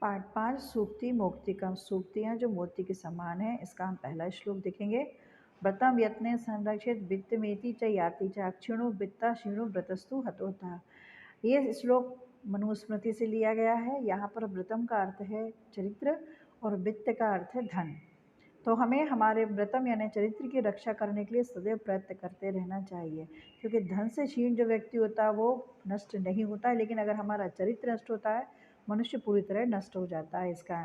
पाठ 5 सूक्ति मौक्तिकम। सूक्तियाँ जो मोती के समान है, इसका हम पहला श्लोक देखेंगे। व्रतम यत्ने संरक्षित वित्तमेति च याति च क्षिणु वित्ता क्षीणु व्रतस्तु हतोता। ये श्लोक मनुस्मृति से लिया गया है। यहाँ पर व्रतम का अर्थ है चरित्र और वित्त का अर्थ है धन। तो हमें हमारे व्रतम यानी चरित्र की रक्षा करने के लिए सदैव प्रयत्न करते रहना चाहिए, क्योंकि धन से क्षीण जो व्यक्ति होता है वो नष्ट नहीं होता है, लेकिन अगर हमारा चरित्र नष्ट होता है मनुष्य पूरी तरह नष्ट हो जाता है। इसका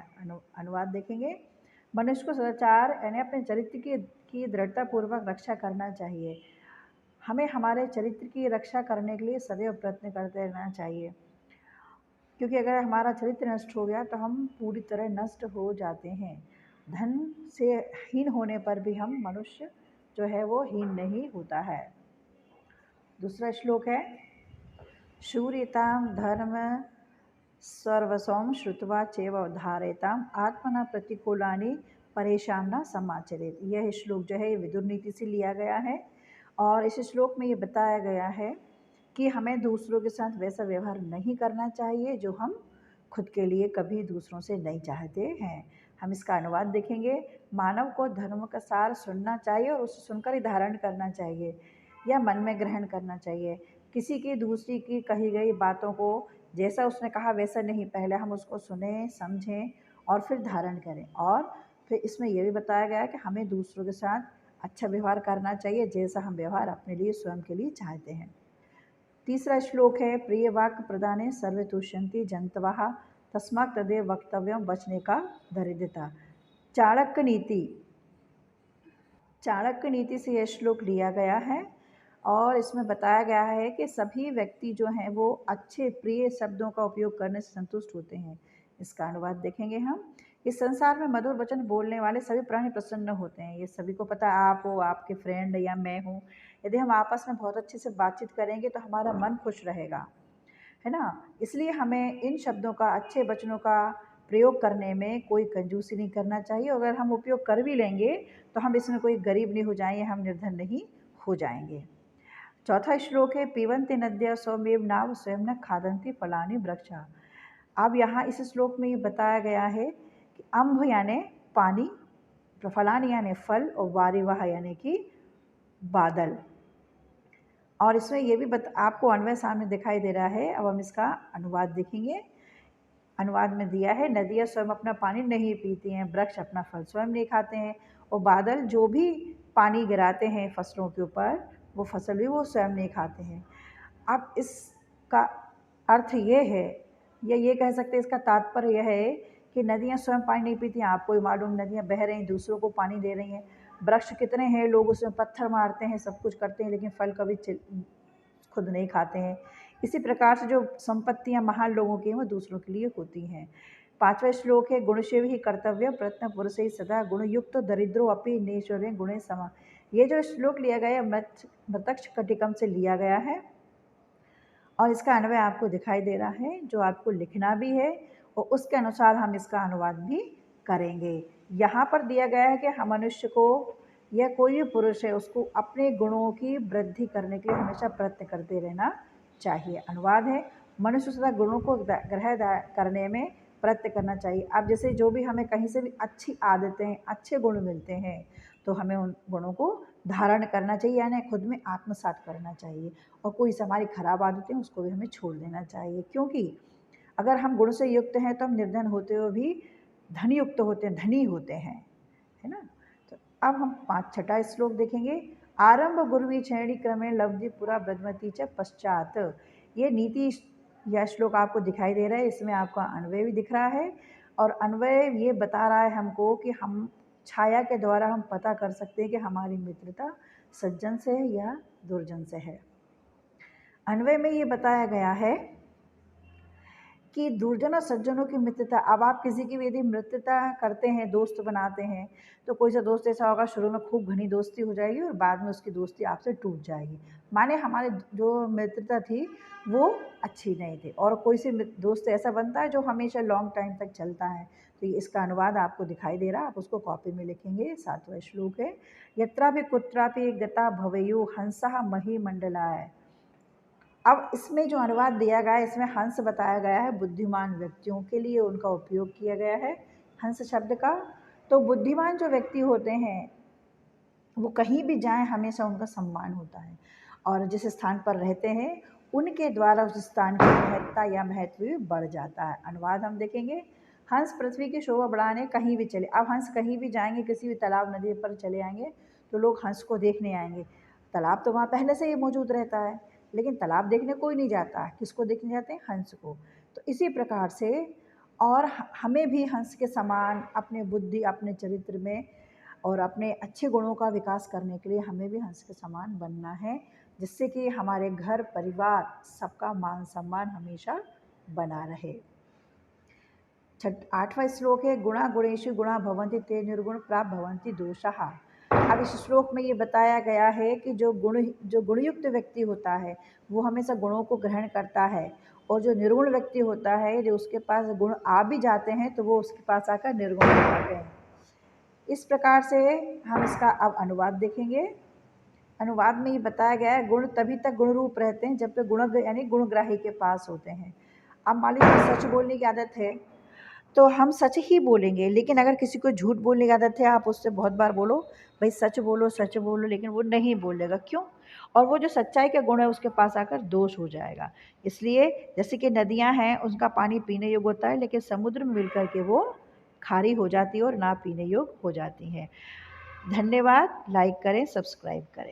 अनुवाद देखेंगे। मनुष्य को सदाचार यानी अपने चरित्र की दृढ़तापूर्वक रक्षा करना चाहिए। हमें हमारे चरित्र की रक्षा करने के लिए सदैव प्रयत्न करते रहना चाहिए, क्योंकि अगर हमारा चरित्र नष्ट हो गया तो हम पूरी तरह नष्ट हो जाते हैं। धन से हीन होने पर भी हम मनुष्य जो है वो हीन नहीं होता है। दूसरा श्लोक है शूर्यताम धर्म सर्वसौम श्रुत्वा चैव धारयताम आत्मना प्रतिकूलानि परेशान न समाचरित। यह श्लोक जो है ये विदुर नीति से लिया गया है और इस श्लोक में ये बताया गया है कि हमें दूसरों के साथ वैसा व्यवहार नहीं करना चाहिए जो हम खुद के लिए कभी दूसरों से नहीं चाहते हैं। हम इसका अनुवाद देखेंगे। मानव को धर्म का सार सुनना चाहिए और उसे सुनकर ही धारण करना चाहिए या मन में ग्रहण करना चाहिए। किसी की दूसरी की कही गई बातों को जैसा उसने कहा वैसा नहीं, पहले हम उसको सुने समझें और फिर धारण करें। और फिर इसमें यह भी बताया गया है कि हमें दूसरों के साथ अच्छा व्यवहार करना चाहिए जैसा हम व्यवहार अपने लिए स्वयं के लिए चाहते हैं। तीसरा श्लोक है प्रिय वाक्य प्रदाने सर्वे तुष्यन्ति जंतवः तस्मात् तदेव वक्तव्यम। बचने का दरिद्रता। चाणक्य नीति से यह श्लोक लिया गया है और इसमें बताया गया है कि सभी व्यक्ति जो हैं वो अच्छे प्रिय शब्दों का उपयोग करने से संतुष्ट होते हैं। इसका अनुवाद देखेंगे हम। इस संसार में मधुर वचन बोलने वाले सभी प्राणी प्रसन्न होते हैं। ये सभी को पता है, आप हो, आपके फ्रेंड या मैं हूँ, यदि हम आपस में बहुत अच्छे से बातचीत करेंगे तो हमारा मन खुश रहेगा, है ना। इसलिए हमें इन शब्दों का, अच्छे वचनों का प्रयोग करने में कोई कंजूसी नहीं करना चाहिए। अगर हम उपयोग कर भी लेंगे तो हम इसमें कोई गरीब नहीं हो जाएंगे, हम निर्धन नहीं हो जाएंगे। चौथा श्लोक है पीबन्ति नद्यः स्वमेव नाव स्वयं न खादन्ति फलानि वृक्षा। अब यहाँ इस श्लोक में ये बताया गया है कि अम्भ यानी पानी, फलानि यानी फल और वारिवह यानी कि बादल। और इसमें ये भी आपको अन्वय सामने दिखाई दे रहा है। अब हम इसका अनुवाद देखेंगे। अनुवाद में दिया है नदियाँ स्वयं अपना पानी नहीं पीती हैं, वृक्ष अपना फल स्वयं नहीं खाते हैं और बादल जो भी पानी गिराते हैं फसलों के ऊपर वो फसल भी वो स्वयं नहीं खाते हैं। अब इसका अर्थ ये है, या ये कह सकते हैं इसका तात्पर्य यह है कि नदियाँ स्वयं पानी नहीं पीती हैं। आपको ही मालूम, नदियाँ बह रही हैं, दूसरों को पानी दे रही हैं। वृक्ष कितने हैं, लोग उसमें पत्थर मारते हैं, सब कुछ करते हैं, लेकिन फल कभी खुद नहीं खाते हैं। इसी प्रकार से जो संपत्तियाँ महान लोगों की हैं वो दूसरों के लिए होती हैं। पांचवा श्लोक है गुणसेव ही कर्तव्य प्रयत्न पुरुष ही सदा गुणयुक्त दरिद्रो अपि नेश्वरे गुणे समा। ये जो श्लोक लिया गया है मृतक्ष कटिकम से लिया गया है और इसका अन्वय आपको दिखाई दे रहा है, जो आपको लिखना भी है और उसके अनुसार हम इसका अनुवाद भी करेंगे। यहाँ पर दिया गया है कि हम मनुष्य को या कोई भी पुरुष है उसको अपने गुणों की वृद्धि करने के लिए हमेशा प्रयत्न करते रहना चाहिए। अनुवाद है मनुष्य सदा गुणों को ग्रहण करने में प्रयत्न करना चाहिए। अब जैसे जो भी हमें कहीं से भी अच्छी आदतें, अच्छे गुण मिलते हैं तो हमें उन गुणों को धारण करना चाहिए, यानी खुद में आत्मसात करना चाहिए। और कोई से हमारी खराब आदतें उसको भी हमें छोड़ देना चाहिए, क्योंकि अगर हम गुण से युक्त हैं तो हम निर्धन होते हुए भी धन युक्त होते हैं, धनी होते हैं, है ना। तो अब हम छठा श्लोक देखेंगे। आरंभ गुरुवी श्रेणी क्रमे लब्धि पुरा ब्रह्मति च पश्चात। ये नीति यह श्लोक आपको दिखाई दे रहा है, इसमें आपका अन्वय भी दिख रहा है और अन्वय ये बता रहा है हमको कि हम छाया के द्वारा हम पता कर सकते हैं कि हमारी मित्रता सज्जन से है या दुर्जन से है। अन्वय में ये बताया गया है कि दुर्जन और सज्जनों की मित्रता। अब आप किसी की भी यदि मित्रता करते हैं, दोस्त बनाते हैं, तो कोई सा दोस्त ऐसा होगा शुरू में खूब घनी दोस्ती हो जाएगी और बाद में उसकी दोस्ती आपसे टूट जाएगी, माने हमारे जो मित्रता थी वो अच्छी नहीं थी। और कोई से दोस्त ऐसा बनता है जो हमेशा लॉन्ग टाइम तक चलता है। तो इसका अनुवाद आपको दिखाई दे रहा है, आप उसको कॉपी में लिखेंगे। 7वां श्लोक है यत्रा भी कुत्रा भी गता भवेयु हंसा मही मंडलाय। अब इसमें जो अनुवाद दिया गया है, इसमें हंस बताया गया है बुद्धिमान व्यक्तियों के लिए उनका उपयोग किया गया है हंस शब्द का। तो बुद्धिमान जो व्यक्ति होते हैं वो कहीं भी जाएं हमेशा उनका सम्मान होता है और जिस स्थान पर रहते हैं उनके द्वारा उस स्थान की महत्ता या महत्व भी बढ़ जाता है। अनुवाद हम देखेंगे, हंस पृथ्वी की शोभा बढ़ाने कहीं भी चले। अब हंस कहीं भी जाएंगे, किसी भी तालाब नदी पर चले आएंगे तो लोग हंस को देखने आएंगे। तालाब तो वहाँ पहले से ही मौजूद रहता है, लेकिन तालाब देखने कोई नहीं जाता। किसको देखने जाते हैं? हंस को। तो इसी प्रकार से और हमें भी हंस के समान अपने बुद्धि, अपने चरित्र में और अपने अच्छे गुणों का विकास करने के लिए हमें भी हंस के समान बनना है, जिससे कि हमारे घर परिवार सबका मान सम्मान हमेशा बना रहे। 8वां श्लोक है, गुणा गुणेषु गुणा भवन्ति ते निर्गुण प्राप्त भवन्ति दोषाः। अब इस श्लोक में ये बताया गया है कि जो गुणयुक्त व्यक्ति होता है वो हमेशा गुणों को ग्रहण करता है, और जो निर्गुण व्यक्ति होता है, जो उसके पास गुण आ भी जाते हैं तो वो उसके पास आकर निर्गुण हो जाते हैं। इस प्रकार से हम इसका अब अनुवाद देखेंगे। अनुवाद में ये बताया गया है, गुण तभी तक गुण रूप रहते हैं जब तक गुण यानी गुणग्राही के पास होते हैं। अब मान लीजिए सच बोलने की आदत है तो हम सच ही बोलेंगे, लेकिन अगर किसी को झूठ बोलने की आदत है, आप उससे बहुत बार बोलो भाई सच बोलो, लेकिन वो नहीं बोलेगा। क्यों? और वो जो सच्चाई का गुण है उसके पास आकर दोष हो जाएगा। इसलिए जैसे कि नदियां हैं, उनका पानी पीने योग्य होता है, लेकिन समुद्र में मिलकर के वो खारी हो जाती है और ना पीने योग्य हो जाती हैं। धन्यवाद। लाइक करें, सब्सक्राइब करें।